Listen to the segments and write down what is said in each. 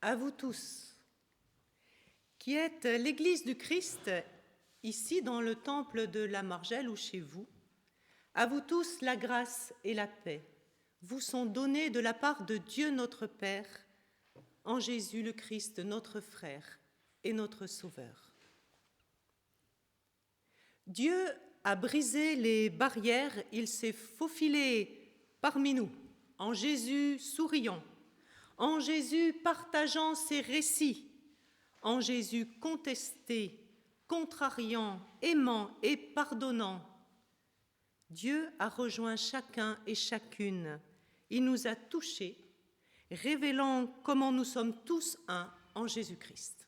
à vous tous, qui êtes l'Église du Christ, ici dans le temple de la Margelle ou chez vous. À vous tous, la grâce et la paix vous sont données de la part de Dieu notre Père, en Jésus le Christ, notre frère et notre Sauveur. Dieu a brisé les barrières, il s'est faufilé parmi nous, en Jésus souriant, en Jésus partageant ses récits, en Jésus contesté, contrariant, aimant et pardonnant. Dieu a rejoint chacun et chacune. Il nous a touchés, révélant comment nous sommes tous un en Jésus-Christ.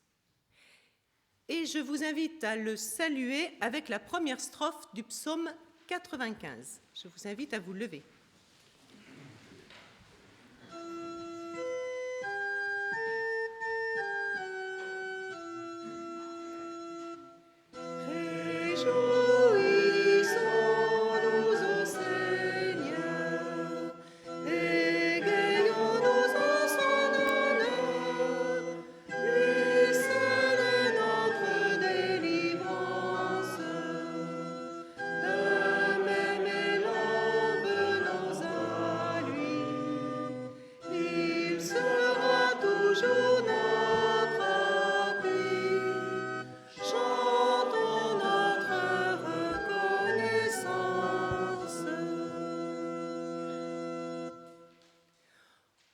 Et je vous invite à le saluer avec la première strophe du psaume 95. Je vous invite à vous lever.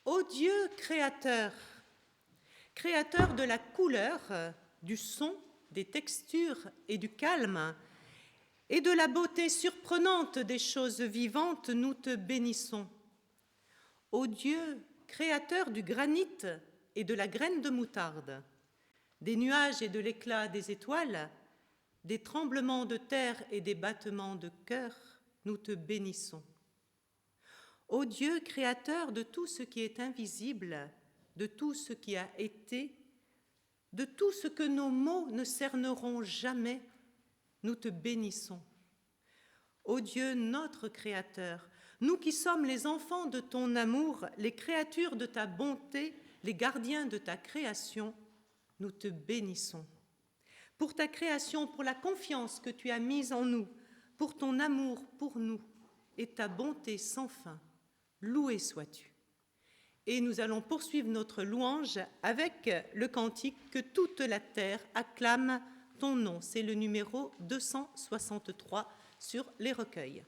Ô Dieu créateur de la couleur, du son, des textures et du calme, et de la beauté surprenante des choses vivantes, nous te bénissons. Ô Dieu, créateur du granit et de la graine de moutarde, des nuages et de l'éclat des étoiles, des tremblements de terre et des battements de cœur, nous te bénissons. Ô Dieu, créateur de tout ce qui est invisible, de tout ce qui a été, de tout ce que nos mots ne cerneront jamais, nous te bénissons. Ô Dieu, notre Créateur, nous qui sommes les enfants de ton amour, les créatures de ta bonté, les gardiens de ta création, nous te bénissons. Pour ta création, pour la confiance que tu as mise en nous, pour ton amour pour nous et ta bonté sans fin, loué sois-tu. Et nous allons poursuivre notre louange avec le cantique que toute la terre acclame ton nom. C'est le numéro 263 sur les recueils.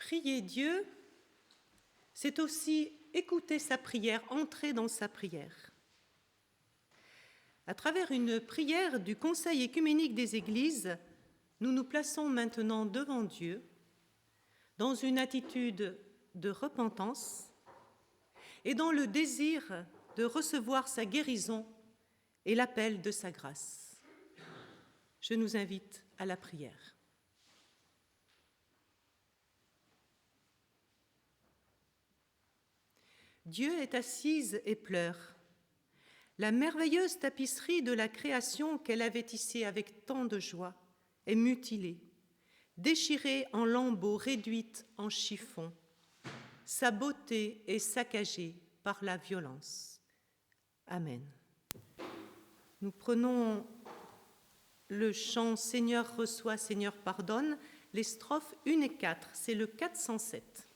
Prier Dieu, c'est aussi écouter sa prière, entrer dans sa prière. À travers une prière du Conseil œcuménique des Églises, nous nous plaçons maintenant devant Dieu dans une attitude de repentance et dans le désir de recevoir sa guérison et l'appel de sa grâce. Je nous invite à la prière. Dieu est assise et pleure. La merveilleuse tapisserie de la création qu'elle avait tissée avec tant de joie est mutilée, déchirée en lambeaux, réduite en chiffons. Sa beauté est saccagée par la violence. Amen. Nous prenons le chant « Seigneur reçoit, Seigneur pardonne », les strophes 1 et 4, c'est le 407.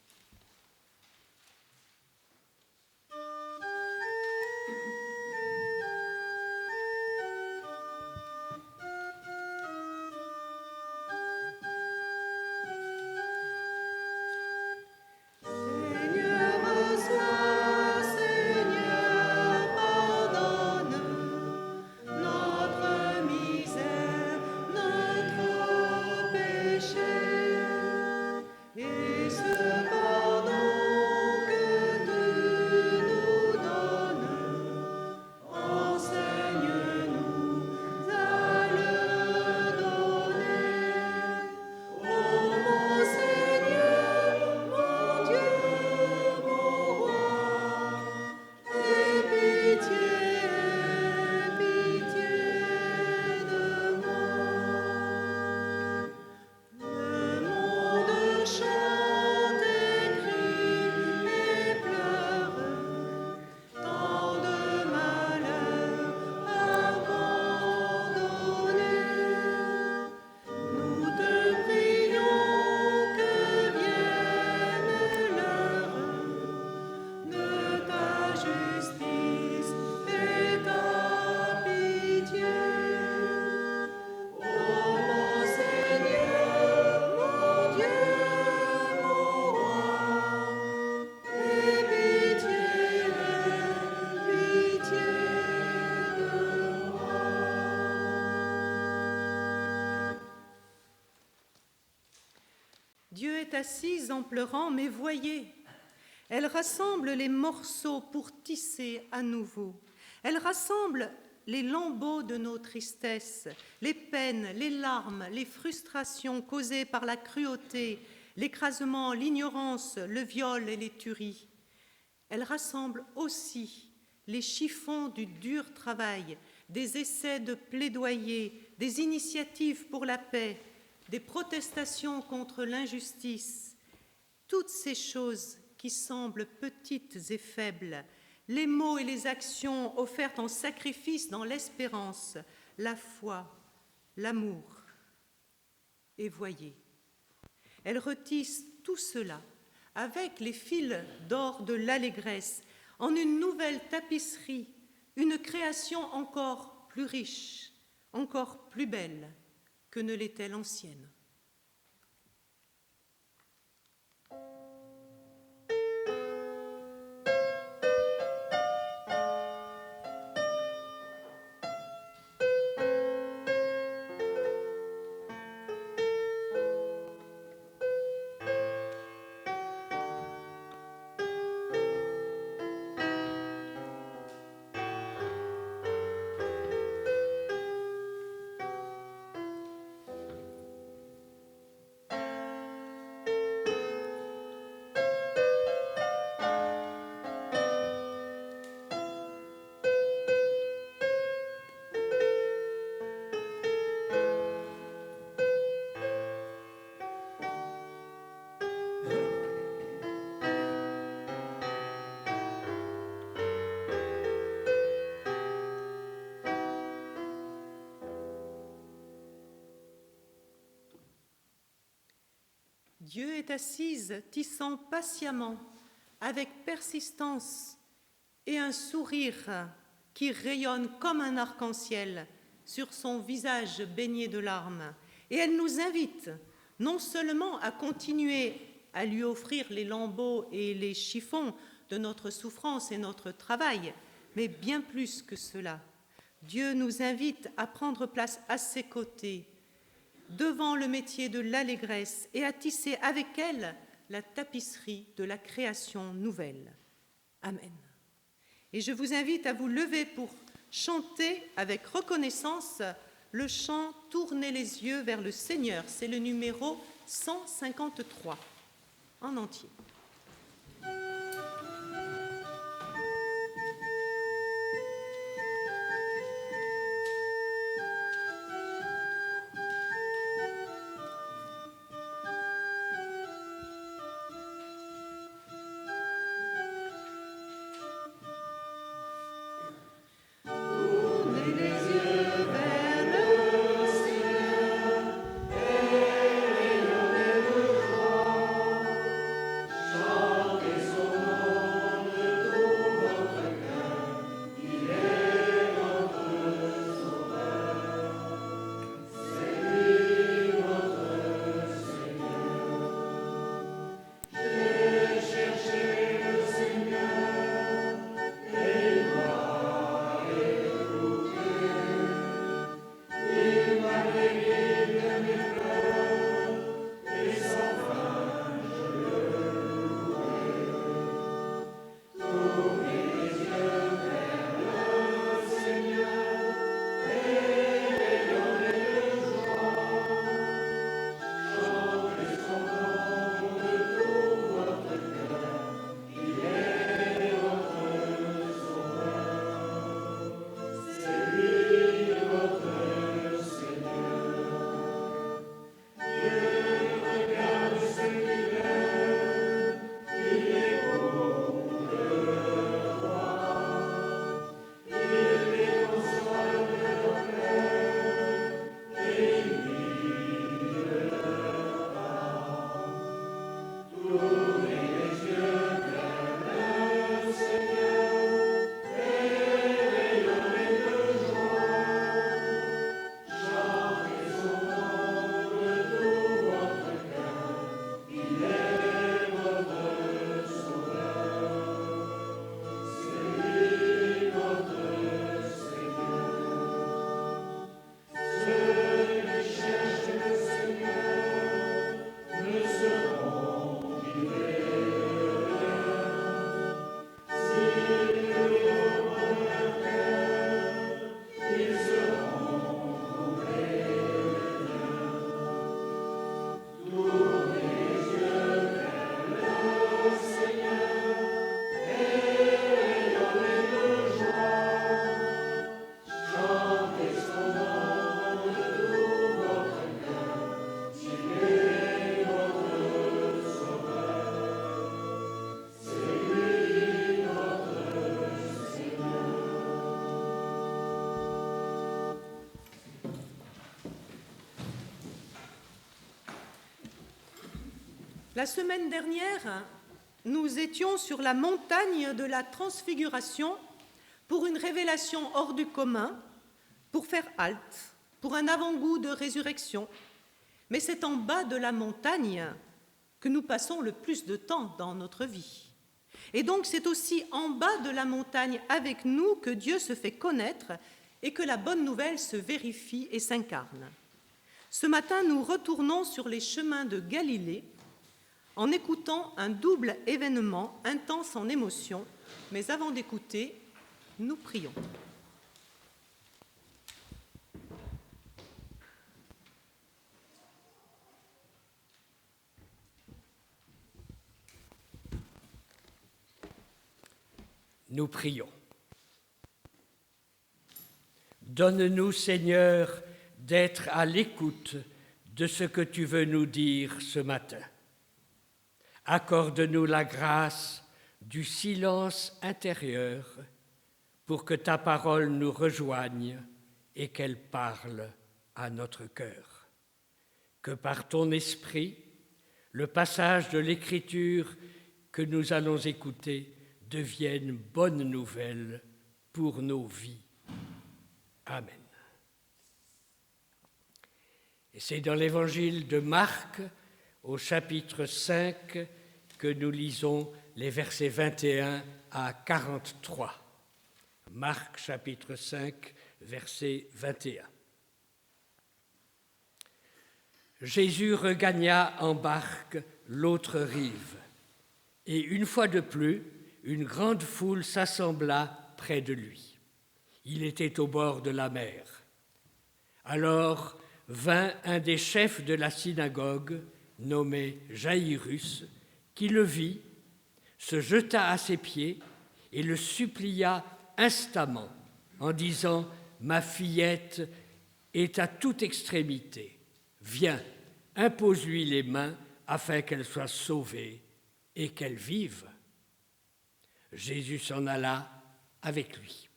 Dieu est assise en pleurant, mais voyez, elle rassemble les morceaux pour tisser à nouveau. Elle rassemble les lambeaux de nos tristesses, les peines, les larmes, les frustrations causées par la cruauté, l'écrasement, l'ignorance, le viol et les tueries. Elle rassemble aussi les chiffons du dur travail, des essais de plaidoyer, des initiatives pour la paix, des protestations contre l'injustice, toutes ces choses qui semblent petites et faibles, les mots et les actions offertes en sacrifice dans l'espérance, la foi, l'amour. Et voyez, elle retisse tout cela avec les fils d'or de l'allégresse en une nouvelle tapisserie, une création encore plus riche, encore plus belle que ne l'était l'ancienne. Dieu est assise, tissant patiemment, avec persistance et un sourire qui rayonne comme un arc-en-ciel sur son visage baigné de larmes. Et elle nous invite non seulement à continuer à lui offrir les lambeaux et les chiffons de notre souffrance et notre travail, mais bien plus que cela. Dieu nous invite à prendre place à ses côtés, devant le métier de l'allégresse et à tisser avec elle la tapisserie de la création nouvelle. Amen. Et je vous invite à vous lever pour chanter avec reconnaissance le chant « Tournez les yeux vers le Seigneur ». C'est le numéro 153, en entier. La semaine dernière, nous étions sur la montagne de la Transfiguration pour une révélation hors du commun, pour faire halte, pour un avant-goût de résurrection. Mais c'est en bas de la montagne que nous passons le plus de temps dans notre vie. Et donc c'est aussi en bas de la montagne avec nous que Dieu se fait connaître et que la bonne nouvelle se vérifie et s'incarne. Ce matin, nous retournons sur les chemins de Galilée en écoutant un double événement intense en émotion. Mais avant d'écouter, nous prions. Nous prions. Donne-nous, Seigneur, d'être à l'écoute de ce que tu veux nous dire ce matin. Accorde-nous la grâce du silence intérieur pour que ta parole nous rejoigne et qu'elle parle à notre cœur. Que par ton esprit, le passage de l'Écriture que nous allons écouter devienne bonne nouvelle pour nos vies. Amen. Et c'est dans l'Évangile de Marc, au chapitre 5 que nous lisons les versets 21 à 43. Marc chapitre 5, verset 21. Jésus regagna en barque l'autre rive, et une fois de plus, une grande foule s'assembla près de lui. Il était au bord de la mer. Alors vint un des chefs de la synagogue, nommé Jaïrus, qui le vit, se jeta à ses pieds et le supplia instamment en disant « Ma fillette est à toute extrémité. Viens, impose-lui les mains afin qu'elle soit sauvée et qu'elle vive. » Jésus s'en alla avec lui.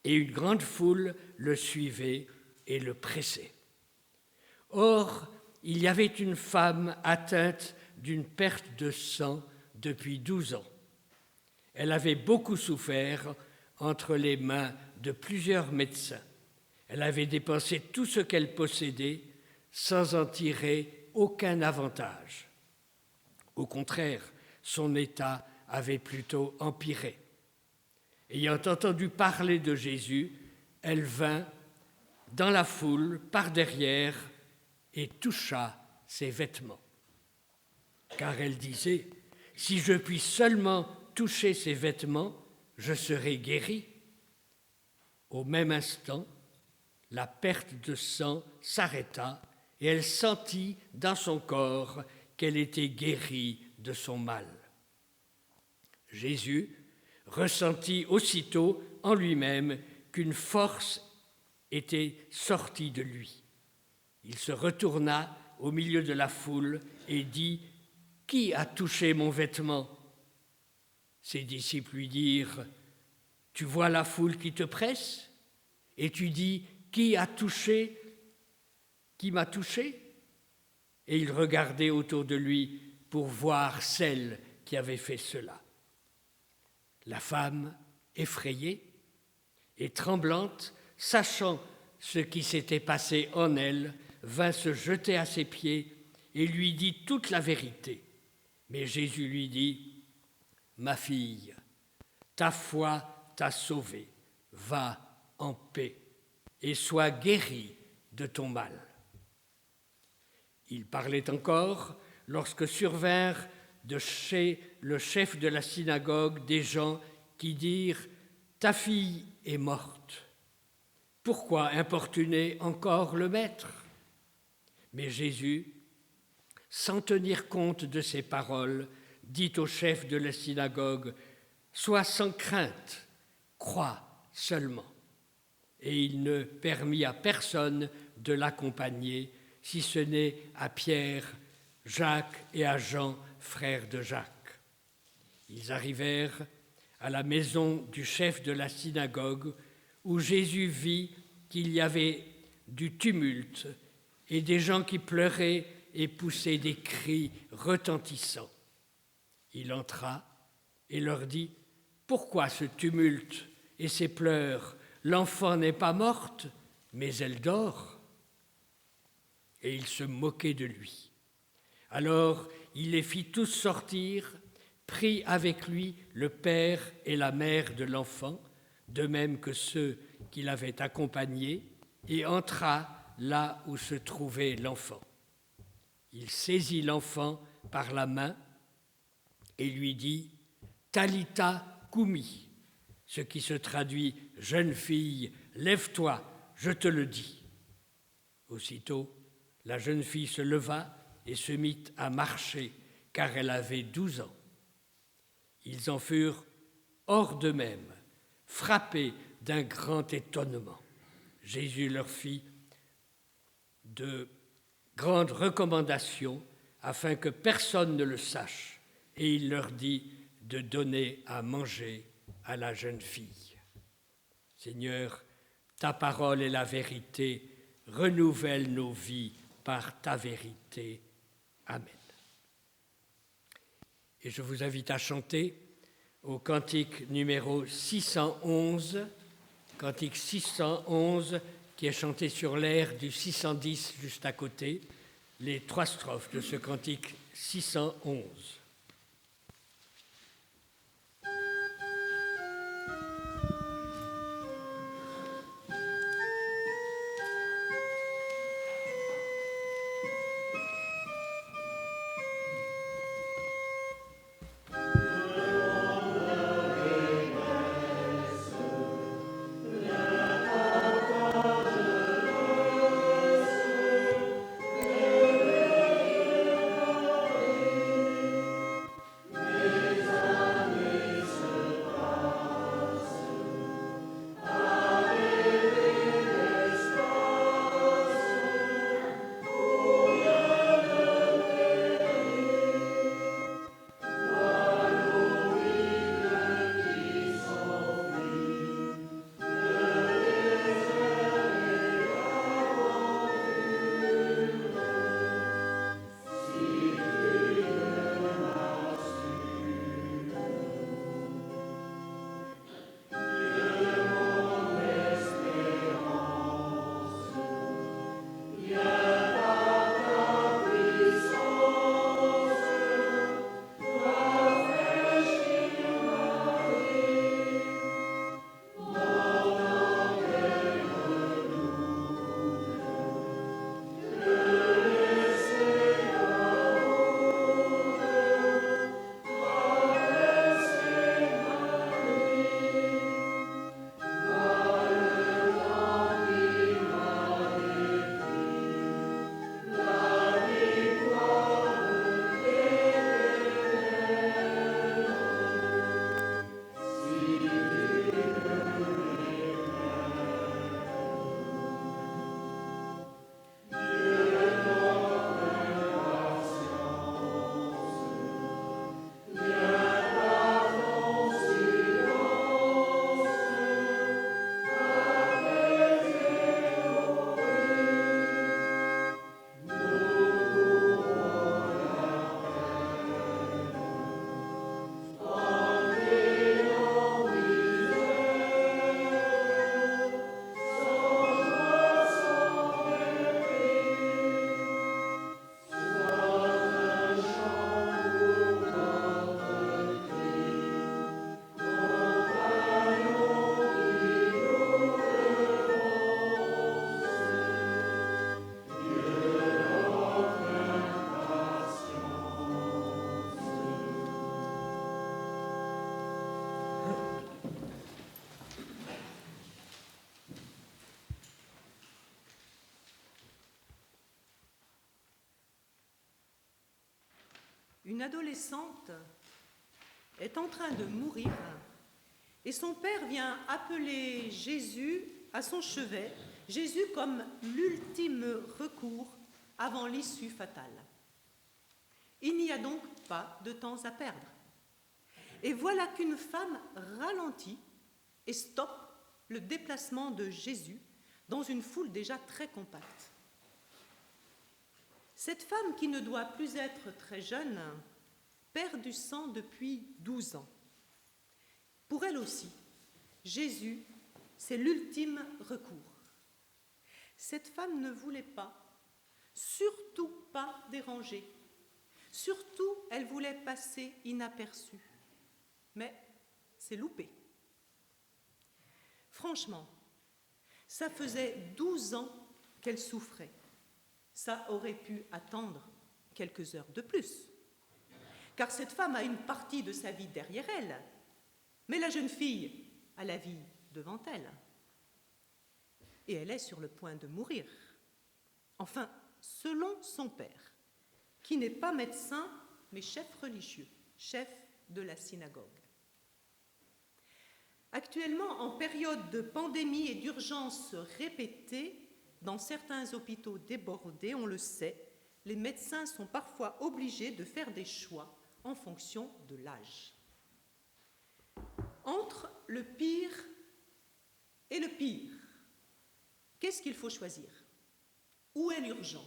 Et une grande foule le suivait et le pressait. Or, il y avait une femme atteinte d'une perte de sang depuis 12 ans. Elle avait beaucoup souffert entre les mains de plusieurs médecins. Elle avait dépensé tout ce qu'elle possédait sans en tirer aucun avantage. Au contraire, son état avait plutôt empiré. Ayant entendu parler de Jésus, elle vint dans la foule par derrière et toucha ses vêtements. Car elle disait, « Si je puis seulement toucher ses vêtements, je serai guérie. » Au même instant, la perte de sang s'arrêta et elle sentit dans son corps qu'elle était guérie de son mal. Jésus ressentit aussitôt en lui-même qu'une force était sortie de lui. Il se retourna au milieu de la foule et dit « Qui a touché mon vêtement ?» Ses disciples lui dirent « Tu vois la foule qui te presse et tu dis « Qui a touché ? Qui m'a touché ?» Et il regardait autour de lui pour voir celle qui avait fait cela. La femme, effrayée et tremblante, sachant ce qui s'était passé en elle, vint se jeter à ses pieds et lui dit toute la vérité. Mais Jésus lui dit, « Ma fille, ta foi t'a sauvée, va en paix et sois guérie de ton mal. » Il parlait encore lorsque survinrent de chez le chef de la synagogue des gens qui dirent « Ta fille est morte. Pourquoi importuner encore le maître ?» Mais Jésus, sans tenir compte de ces paroles, dit au chef de la synagogue « Sois sans crainte, crois seulement. » Et il ne permit à personne de l'accompagner, si ce n'est à Pierre, Jacques et à Jean, frères de Jacques. Ils arrivèrent à la maison du chef de la synagogue, où Jésus vit qu'il y avait du tumulte et des gens qui pleuraient et poussaient des cris retentissants. Il entra et leur dit « Pourquoi ce tumulte et ces pleurs ? L'enfant n'est pas morte, mais elle dort. » Et il se moquait de lui. Alors il les fit tous sortir, prit avec lui le père et la mère de l'enfant, de même que ceux qui l'avaient accompagné, et entra là où se trouvait l'enfant. Il saisit l'enfant par la main et lui dit « Talitha koumi », ce qui se traduit « Jeune fille, lève-toi, je te le dis ». Aussitôt, la jeune fille se leva et se mit à marcher, car elle avait 12 ans. Ils en furent hors d'eux-mêmes, frappés d'un grand étonnement. Jésus leur fit de grandes recommandations afin que personne ne le sache, et il leur dit de donner à manger à la jeune fille. Seigneur, ta parole est la vérité, renouvelle nos vies par ta vérité. Amen. Et je vous invite à chanter au cantique numéro 611, cantique 611 qui est chanté sur l'air du 610 juste à côté, les 3 strophes de ce cantique 611. une adolescente est en train de mourir et son père vient appeler Jésus à son chevet, Jésus comme l'ultime recours avant l'issue fatale. Il n'y a donc pas de temps à perdre. Et voilà qu'une femme ralentit et stoppe le déplacement de Jésus dans une foule déjà très compacte. Cette femme, qui ne doit plus être très jeune, perd du sang depuis 12 ans. Pour elle aussi, Jésus, c'est l'ultime recours. Cette femme ne voulait pas, surtout pas déranger. Surtout, elle voulait passer inaperçue. Mais c'est loupé. Franchement, ça faisait 12 ans qu'elle souffrait. Ça aurait pu attendre quelques heures de plus. Car cette femme a une partie de sa vie derrière elle, mais la jeune fille a la vie devant elle. Et elle est sur le point de mourir. Enfin, selon son père, qui n'est pas médecin, mais chef religieux, chef de la synagogue. Actuellement, en période de pandémie et d'urgence répétée, dans certains hôpitaux débordés, on le sait, les médecins sont parfois obligés de faire des choix en fonction de l'âge. Entre le pire et le pire, qu'est-ce qu'il faut choisir? Où est l'urgent?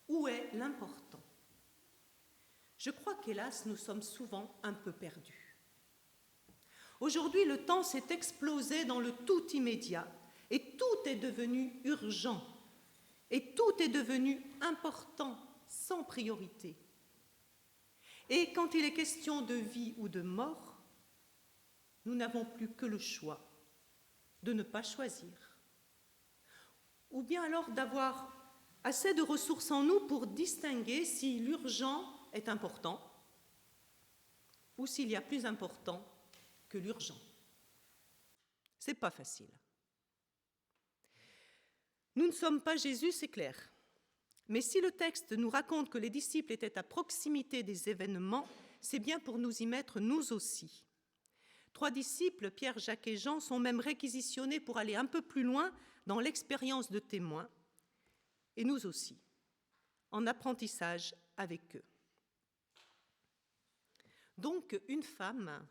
Où est l'important? Je crois qu'hélas, nous sommes souvent un peu perdus. Aujourd'hui, le temps s'est explosé dans le tout immédiat et tout est devenu urgent et tout est devenu important, sans priorité. Et quand il est question de vie ou de mort, nous n'avons plus que le choix de ne pas choisir. Ou bien alors d'avoir assez de ressources en nous pour distinguer si l'urgent est important ou s'il y a plus important que l'urgent. C'est pas facile. Nous ne sommes pas Jésus, c'est clair. Mais si le texte nous raconte que les disciples étaient à proximité des événements, c'est bien pour nous y mettre nous aussi. 3 disciples, Pierre, Jacques et Jean, sont même réquisitionnés pour aller un peu plus loin dans l'expérience de témoins, et nous aussi, en apprentissage avec eux. Donc, une femme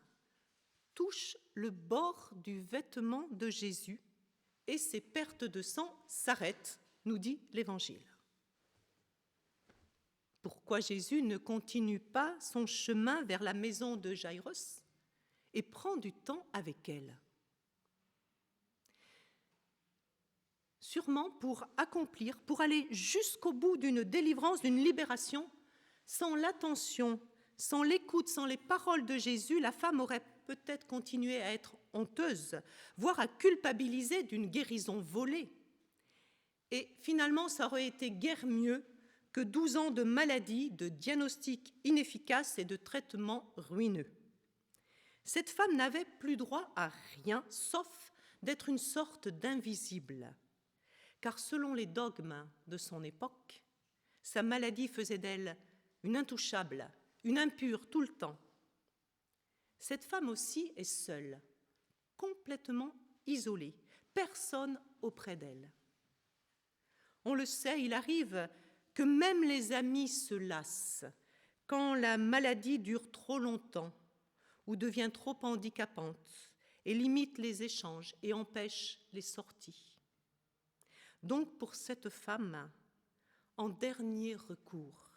touche le bord du vêtement de Jésus et ses pertes de sang s'arrêtent, nous dit l'Évangile. Pourquoi Jésus ne continue pas son chemin vers la maison de Jaïros et prend du temps avec elle? Sûrement pour accomplir, pour aller jusqu'au bout d'une délivrance, d'une libération. Sans l'attention, sans l'écoute, sans les paroles de Jésus, la femme aurait peut-être continué à être honteuse, voire à culpabiliser d'une guérison volée. Et finalement, ça aurait été guère mieux que 12 ans de maladie, de diagnostics inefficaces et de traitements ruineux. Cette femme n'avait plus droit à rien, sauf d'être une sorte d'invisible. Car selon les dogmes de son époque, sa maladie faisait d'elle une intouchable, une impure tout le temps. Cette femme aussi est seule, complètement isolée, personne auprès d'elle. On le sait, il arrive que même les amis se lassent quand la maladie dure trop longtemps ou devient trop handicapante et limite les échanges et empêche les sorties. Donc pour cette femme, en dernier recours,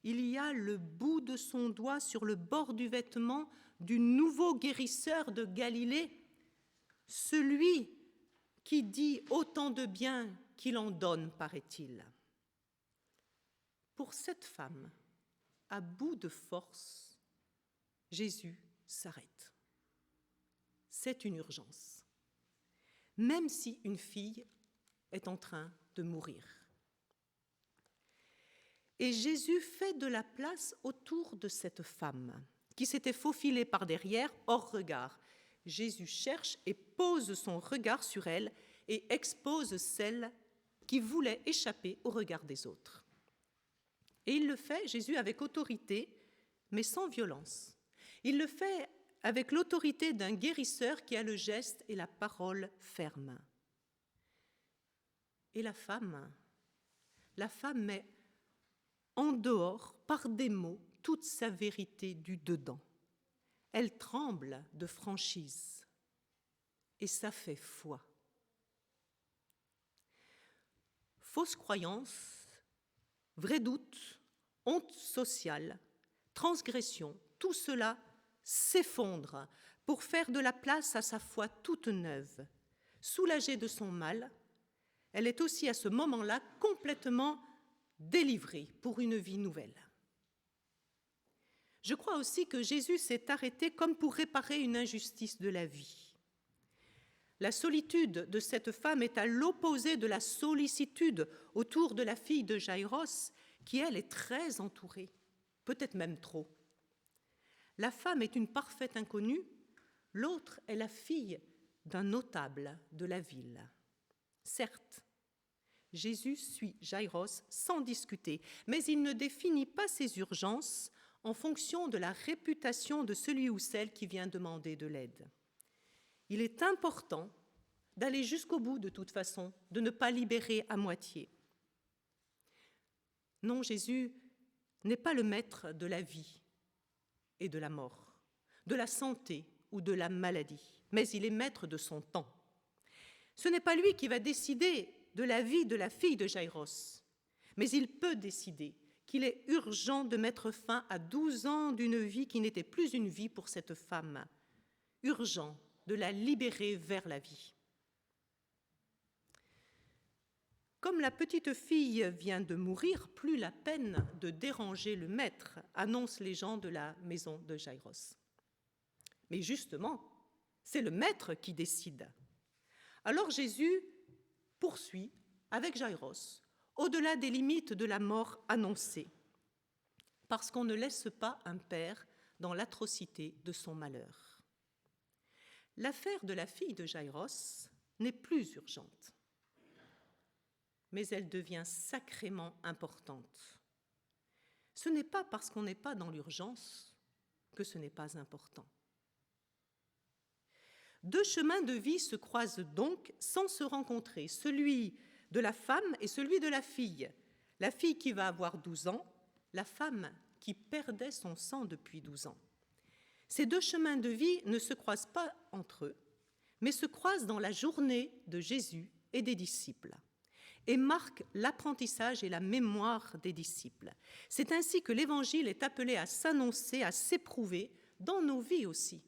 il y a le bout de son doigt sur le bord du vêtement du nouveau guérisseur de Galilée, celui qui dit autant de bien qu'il en donne, paraît-il. Pour cette femme, à bout de force, Jésus s'arrête. C'est une urgence, même si une fille est en train de mourir. Et Jésus fait de la place autour de cette femme qui s'était faufilée par derrière, hors regard. Jésus cherche et pose son regard sur elle et expose celle qui voulait échapper au regard des autres. Et il le fait, Jésus, avec autorité, mais sans violence. Il le fait avec l'autorité d'un guérisseur qui a le geste et la parole ferme. Et la femme met en dehors, par des mots, toute sa vérité du dedans. Elle tremble de franchise. Et ça fait foi. Fausse croyance, vrai doute, honte sociale, transgression, tout cela s'effondre pour faire de la place à sa foi toute neuve. Soulagée de son mal, elle est aussi à ce moment-là complètement délivrée pour une vie nouvelle. Je crois aussi que Jésus s'est arrêté comme pour réparer une injustice de la vie. La solitude de cette femme est à l'opposé de la sollicitude autour de la fille de Jaïros, qui, elle, est très entourée, peut-être même trop. La femme est une parfaite inconnue, l'autre est la fille d'un notable de la ville. Certes, Jésus suit Jaïros sans discuter, mais il ne définit pas ses urgences en fonction de la réputation de celui ou celle qui vient demander de l'aide. Il est important d'aller jusqu'au bout de toute façon, de ne pas libérer à moitié. Non, Jésus n'est pas le maître de la vie et de la mort, de la santé ou de la maladie, mais il est maître de son temps. Ce n'est pas lui qui va décider de la vie de la fille de Jaïros, mais il peut décider qu'il est urgent de mettre fin à 12 ans d'une vie qui n'était plus une vie pour cette femme, urgent de la libérer vers la vie. Comme la petite fille vient de mourir, plus la peine de déranger le maître, annoncent les gens de la maison de Jaïros. Mais justement, c'est le maître qui décide. Alors Jésus poursuit avec Jaïros, au-delà des limites de la mort annoncée, parce qu'on ne laisse pas un père dans l'atrocité de son malheur. L'affaire de la fille de Jaïros n'est plus urgente, mais elle devient sacrément importante. Ce n'est pas parce qu'on n'est pas dans l'urgence que ce n'est pas important. Deux chemins de vie se croisent donc sans se rencontrer, celui de la femme et celui de la fille qui va avoir 12 ans, la femme qui perdait son sang depuis 12 ans. Ces deux chemins de vie ne se croisent pas entre eux, mais se croisent dans la journée de Jésus et des disciples, et marquent l'apprentissage et la mémoire des disciples. C'est ainsi que l'Évangile est appelé à s'annoncer, à s'éprouver dans nos vies aussi.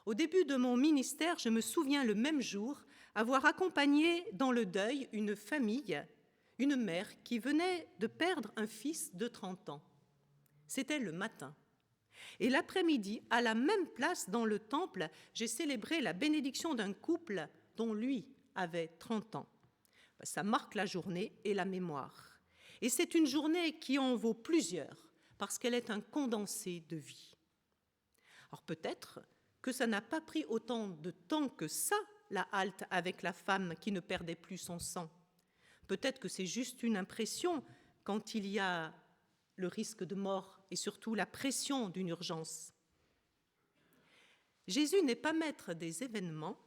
Au début de mon ministère, je me souviens le même jour avoir accompagné dans le deuil une famille, une mère qui venait de perdre un fils de 30 ans. C'était le matin. Et l'après-midi, à la même place dans le temple, j'ai célébré la bénédiction d'un couple dont lui avait 30 ans. Ça marque la journée et la mémoire. Et c'est une journée qui en vaut plusieurs, parce qu'elle est un condensé de vie. Alors peut-être que ça n'a pas pris autant de temps que ça, la halte avec la femme qui ne perdait plus son sang. Peut-être que c'est juste une impression quand il y a le risque de mort et surtout la pression d'une urgence. Jésus n'est pas maître des événements,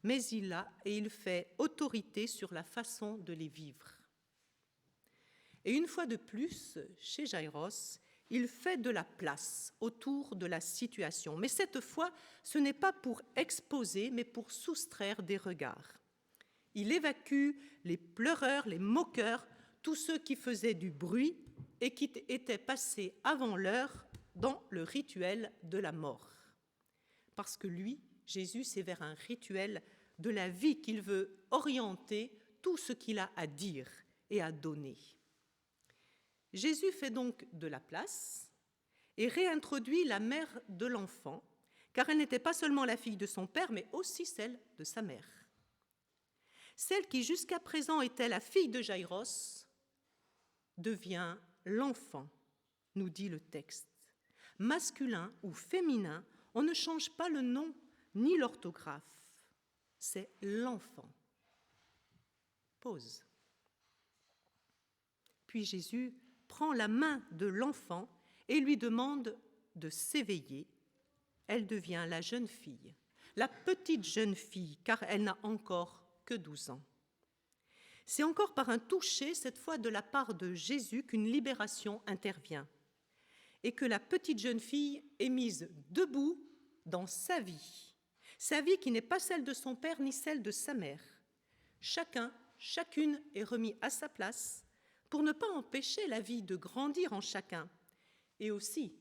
mais il a et il fait autorité sur la façon de les vivre. Et une fois de plus, chez Jaïros, il fait de la place autour de la situation. Mais cette fois, ce n'est pas pour exposer, mais pour soustraire des regards. Il évacue les pleureurs, les moqueurs, tous ceux qui faisaient du bruit et qui étaient passés avant l'heure dans le rituel de la mort. Parce que lui, Jésus, c'est vers un rituel de la vie qu'il veut orienter tout ce qu'il a à dire et à donner. Jésus fait donc de la place et réintroduit la mère de l'enfant, car elle n'était pas seulement la fille de son père, mais aussi celle de sa mère. Celle qui jusqu'à présent était la fille de Jaïros devient l'enfant, nous dit le texte. Masculin ou féminin, on ne change pas le nom ni l'orthographe, c'est l'enfant. Pause. Puis Jésus prend la main de l'enfant et lui demande de s'éveiller. Elle devient la jeune fille, la petite jeune fille, car elle n'a encore que 12 ans. C'est encore par un toucher, cette fois de la part de Jésus, qu'une libération intervient et que la petite jeune fille est mise debout dans sa vie qui n'est pas celle de son père ni celle de sa mère. Chacune est remis à sa place pour ne pas empêcher la vie de grandir en chacun et aussi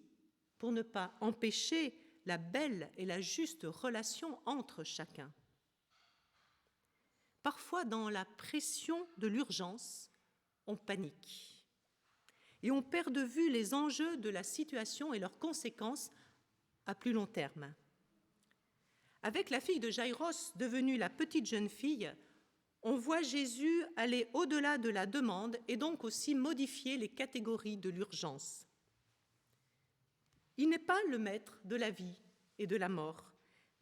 pour ne pas empêcher la belle et la juste relation entre chacun. Parfois, dans la pression de l'urgence, on panique et on perd de vue les enjeux de la situation et leurs conséquences à plus long terme. Avec la fille de Jaïros, devenue la petite jeune fille, on voit Jésus aller au-delà de la demande et donc aussi modifier les catégories de l'urgence. Il n'est pas le maître de la vie et de la mort,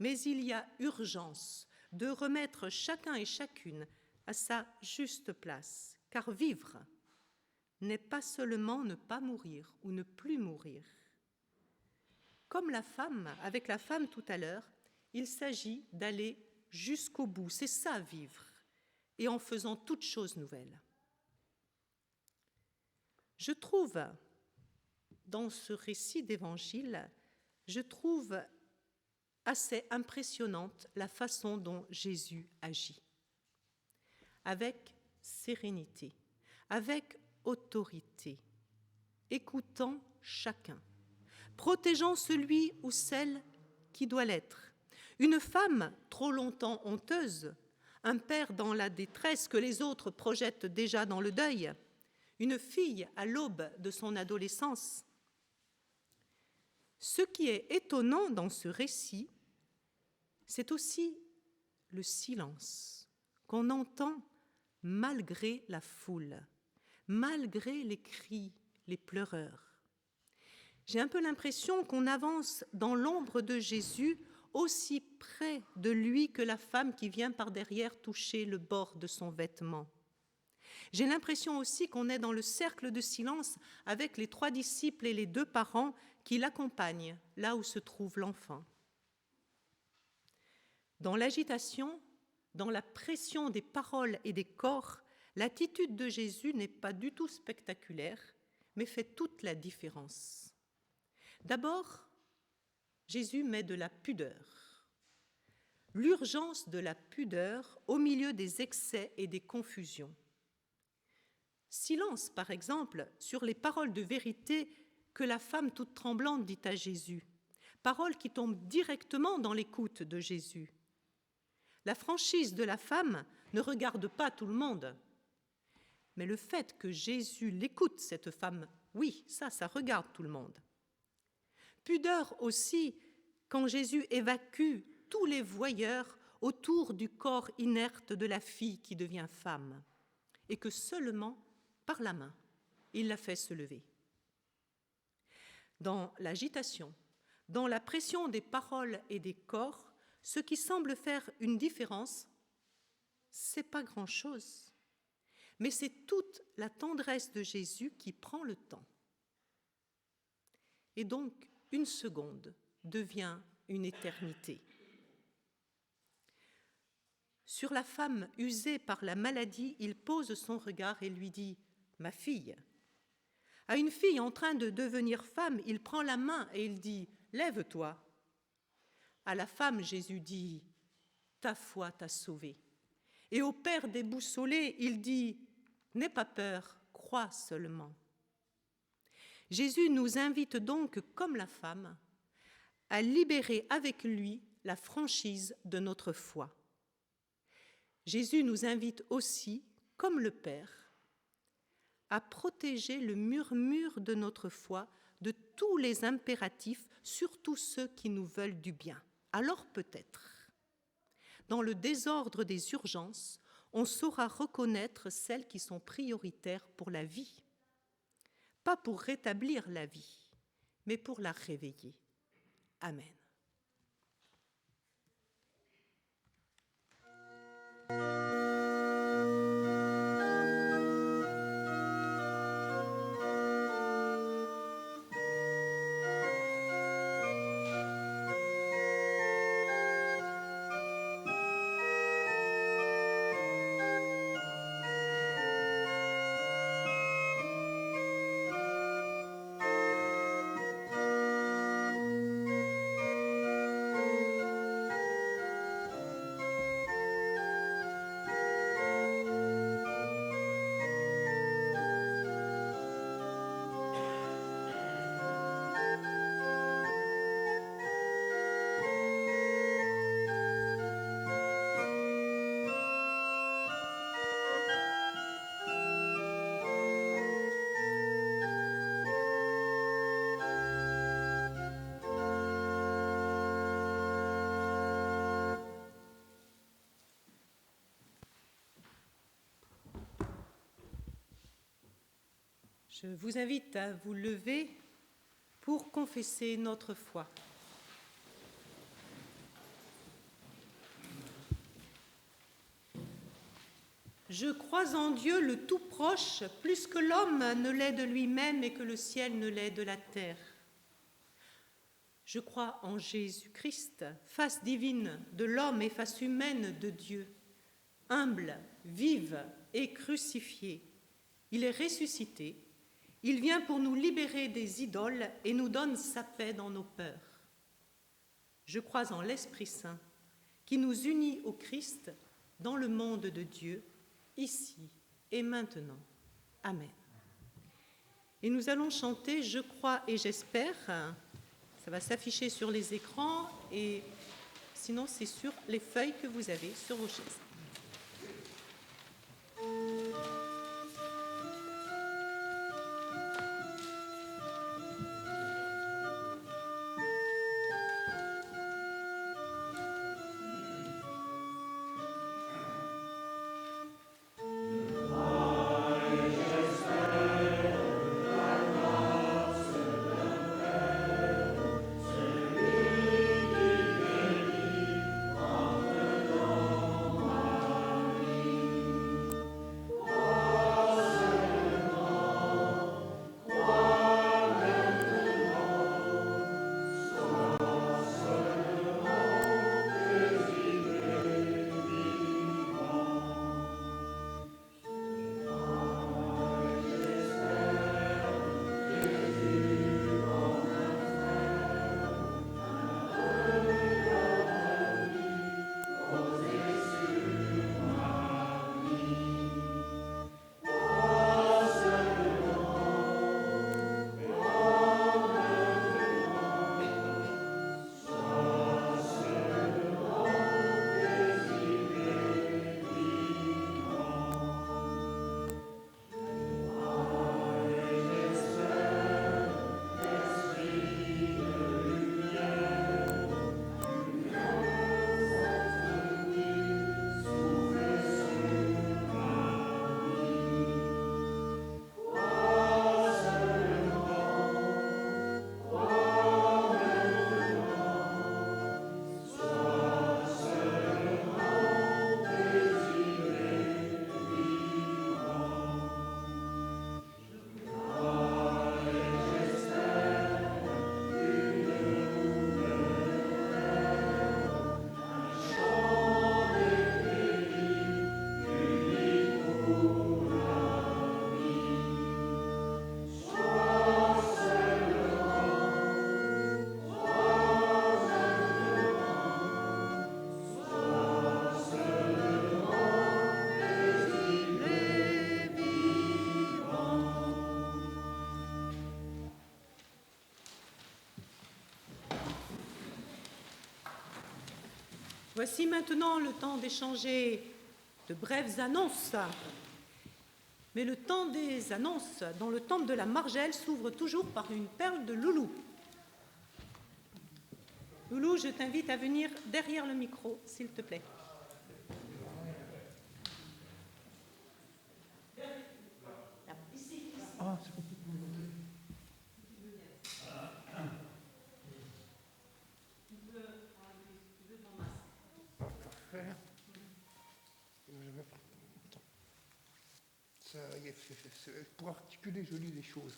mais il y a urgence de remettre chacun et chacune à sa juste place, car vivre n'est pas seulement ne pas mourir ou ne plus mourir. Comme avec la femme tout à l'heure, il s'agit d'aller jusqu'au bout, c'est ça vivre, et en faisant toutes choses nouvelles. Je trouve, dans ce récit d'évangile, assez impressionnante la façon dont Jésus agit. Avec sérénité, avec autorité, écoutant chacun, protégeant celui ou celle qui doit l'être. Une femme trop longtemps honteuse, un père dans la détresse que les autres projettent déjà dans le deuil, une fille à l'aube de son adolescence. Ce qui est étonnant dans ce récit, c'est aussi le silence qu'on entend malgré la foule, malgré les cris, les pleureurs. J'ai un peu l'impression qu'on avance dans l'ombre de Jésus aussi près de lui que la femme qui vient par derrière toucher le bord de son vêtement. J'ai l'impression aussi qu'on est dans le cercle de silence avec les 3 disciples et les 2 parents qui l'accompagnent là où se trouve l'enfant. Dans l'agitation, dans la pression des paroles et des corps, l'attitude de Jésus n'est pas du tout spectaculaire, mais fait toute la différence. D'abord, Jésus met de la pudeur. L'urgence de la pudeur au milieu des excès et des confusions. Silence, par exemple, sur les paroles de vérité que la femme toute tremblante dit à Jésus, paroles qui tombent directement dans l'écoute de Jésus. La franchise de la femme ne regarde pas tout le monde, mais le fait que Jésus l'écoute, cette femme, oui, ça regarde tout le monde. Pudeur aussi quand Jésus évacue tous les voyeurs autour du corps inerte de la fille qui devient femme, et que seulement par la main, il la fait se lever. Dans l'agitation, dans la pression des paroles et des corps, ce qui semble faire une différence, c'est pas grand-chose, mais c'est toute la tendresse de Jésus qui prend le temps. Et donc, une seconde devient une éternité. Sur la femme usée par la maladie, il pose son regard et lui dit « Ma fille ». À une fille en train de devenir femme, il prend la main et il dit « Lève-toi ». À la femme, Jésus dit « Ta foi t'a sauvée ». Et au père déboussolé, il dit « N'aie pas peur, crois seulement ». Jésus nous invite donc, comme la femme, à libérer avec lui la franchise de notre foi. Jésus nous invite aussi, comme le Père, à protéger le murmure de notre foi de tous les impératifs, surtout ceux qui nous veulent du bien. Alors peut-être, dans le désordre des urgences, on saura reconnaître celles qui sont prioritaires pour la vie. Pas pour rétablir la vie, mais pour la réveiller. Amen. Je vous invite à vous lever pour confesser notre foi. Je crois en Dieu le Tout-Proche, plus que l'homme ne l'est de lui-même et que le ciel ne l'est de la terre. Je crois en Jésus-Christ, face divine de l'homme et face humaine de Dieu, humble, vive et crucifié. Il est ressuscité, il vient pour nous libérer des idoles et nous donne sa paix dans nos peurs. Je crois en l'Esprit Saint, qui nous unit au Christ dans le monde de Dieu, ici et maintenant. Amen. Et nous allons chanter « Je crois et j'espère ». Ça va s'afficher sur les écrans et sinon c'est sur les feuilles que vous avez sur vos chaises. Voici maintenant le temps d'échanger de brèves annonces. Mais le temps des annonces dans le temple de la Margelle s'ouvre toujours par une perle de Loulou. Loulou, je t'invite à venir derrière le micro, s'il te plaît. Pour articuler, je lis les choses.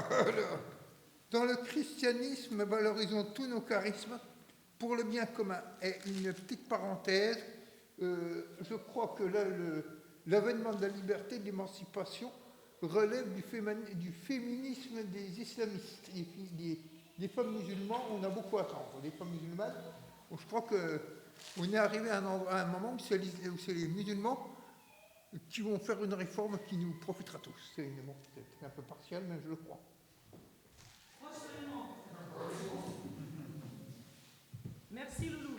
Alors, dans le christianisme, valorisons tous nos charismes pour le bien commun. Et une petite parenthèse, je crois que là, l'avènement de la liberté, de l'émancipation, relève du féminisme des islamistes. Les femmes musulmanes, on a beaucoup à attendre. Les femmes musulmanes, je crois qu'on est arrivé à un moment où c'est les musulmans qui vont faire une réforme qui nous profitera tous. C'est un peu partiel, mais je le crois. Merci Loulou.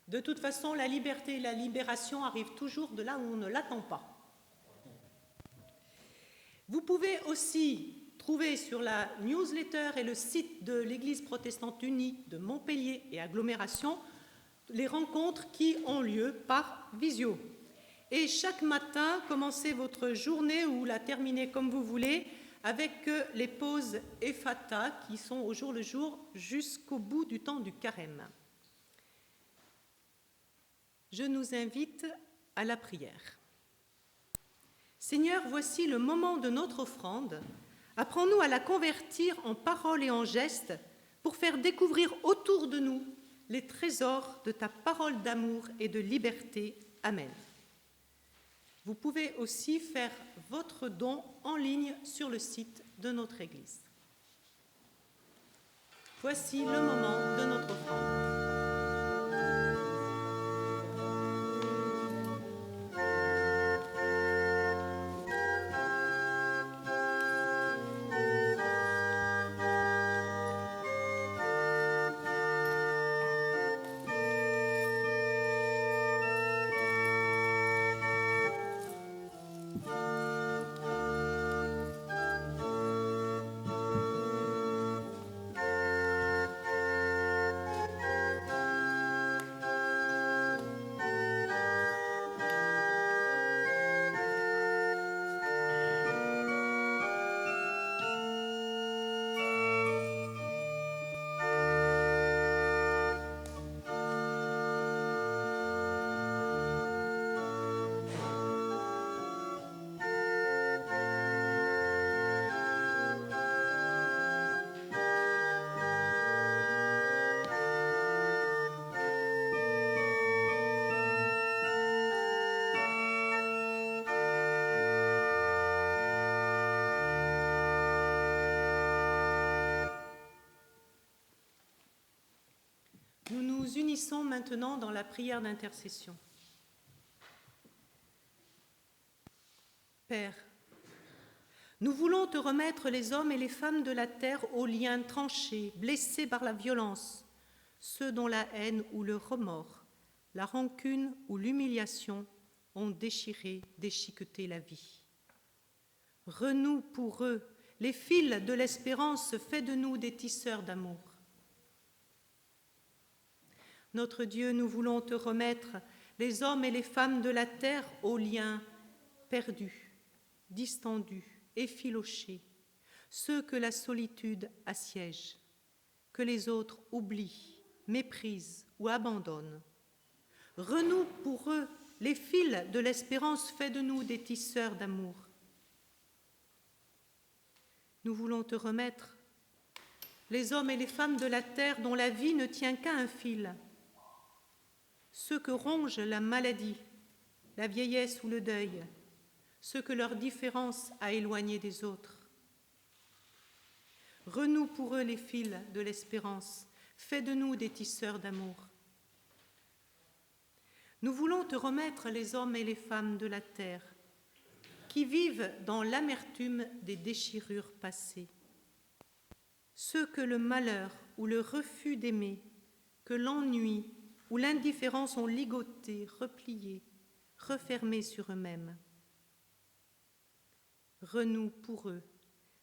De toute façon, la liberté et la libération arrivent toujours de là où on ne l'attend pas. Vous pouvez aussi trouver sur la newsletter et le site de l'Église protestante unie de Montpellier et agglomération les rencontres qui ont lieu par visio. Et chaque matin, commencez votre journée ou la terminez comme vous voulez avec les pauses Ephata qui sont au jour le jour jusqu'au bout du temps du carême. Je nous invite à la prière. Seigneur, voici le moment de notre offrande. Apprends-nous à la convertir en paroles et en gestes pour faire découvrir autour de nous les trésors de ta parole d'amour et de liberté. Amen. Vous pouvez aussi faire votre don en ligne sur le site de notre Église. Voici le moment de notre offrande. Nous nous unissons maintenant dans la prière d'intercession. Père, nous voulons te remettre les hommes et les femmes de la terre aux liens tranchés, blessés par la violence, ceux dont la haine ou le remords, la rancune ou l'humiliation ont déchiqueté la vie. Renoue pour eux les fils de l'espérance, fais de nous des tisseurs d'amour. Notre Dieu, nous voulons te remettre les hommes et les femmes de la terre aux liens perdus, distendus, effilochés, ceux que la solitude assiège, que les autres oublient, méprisent ou abandonnent. Renoue pour eux les fils de l'espérance, fais de nous des tisseurs d'amour. Nous voulons te remettre les hommes et les femmes de la terre dont la vie ne tient qu'à un fil, ceux que ronge la maladie, la vieillesse ou le deuil, ceux que leur différence a éloignés des autres. Renoue pour eux les fils de l'espérance, fais de nous des tisseurs d'amour. Nous voulons te remettre les hommes et les femmes de la terre qui vivent dans l'amertume des déchirures passées, ceux que le malheur ou le refus d'aimer, que l'ennui ou l'indifférence ont ligotés, repliés, refermés sur eux-mêmes. Renoue pour eux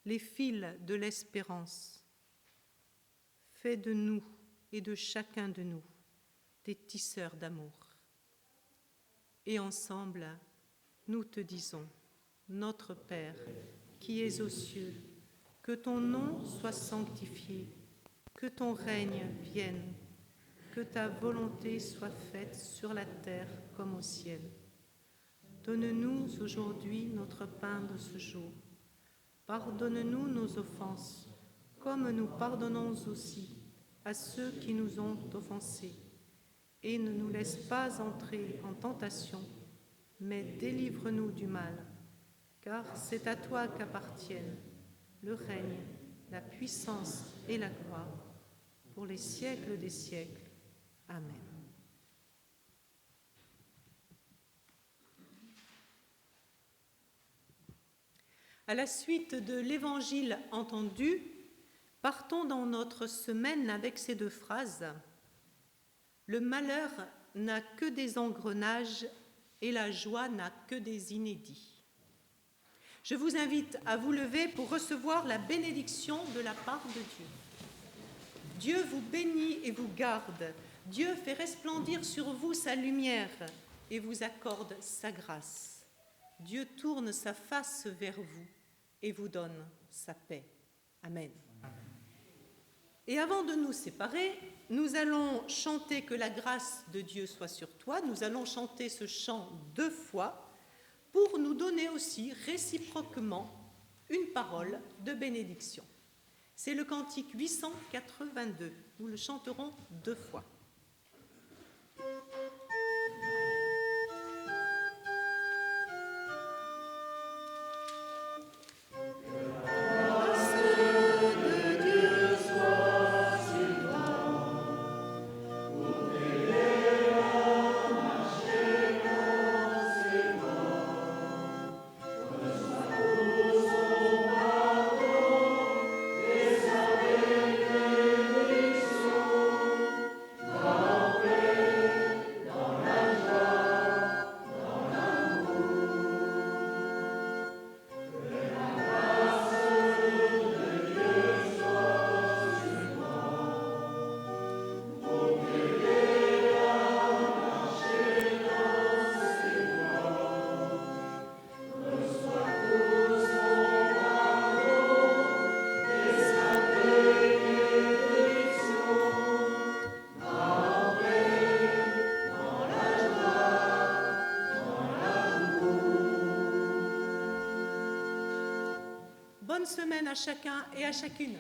les fils de l'espérance. Fais de nous et de chacun de nous des tisseurs d'amour. Et ensemble, nous te disons, notre Père, qui es aux cieux, que ton nom soit sanctifié, que ton règne vienne, que ta volonté soit faite sur la terre comme au ciel. Donne-nous aujourd'hui notre pain de ce jour. Pardonne-nous nos offenses, comme nous pardonnons aussi à ceux qui nous ont offensés. Et ne nous laisse pas entrer en tentation, mais délivre-nous du mal, car c'est à toi qu'appartiennent le règne, la puissance et la gloire, pour les siècles des siècles. Amen. À la suite de l'évangile entendu, partons dans notre semaine avec ces deux phrases. Le malheur n'a que des engrenages et la joie n'a que des inédits. Je vous invite à vous lever pour recevoir la bénédiction de la part de Dieu. Dieu vous bénit et vous garde. Dieu fait resplendir sur vous sa lumière et vous accorde sa grâce. Dieu tourne sa face vers vous et vous donne sa paix. Amen. Et avant de nous séparer, nous allons chanter que la grâce de Dieu soit sur toi. Nous allons chanter ce chant 2 fois pour nous donner aussi réciproquement une parole de bénédiction. C'est le cantique 882. Nous le chanterons 2 fois. Bonne semaine à chacun et à chacune.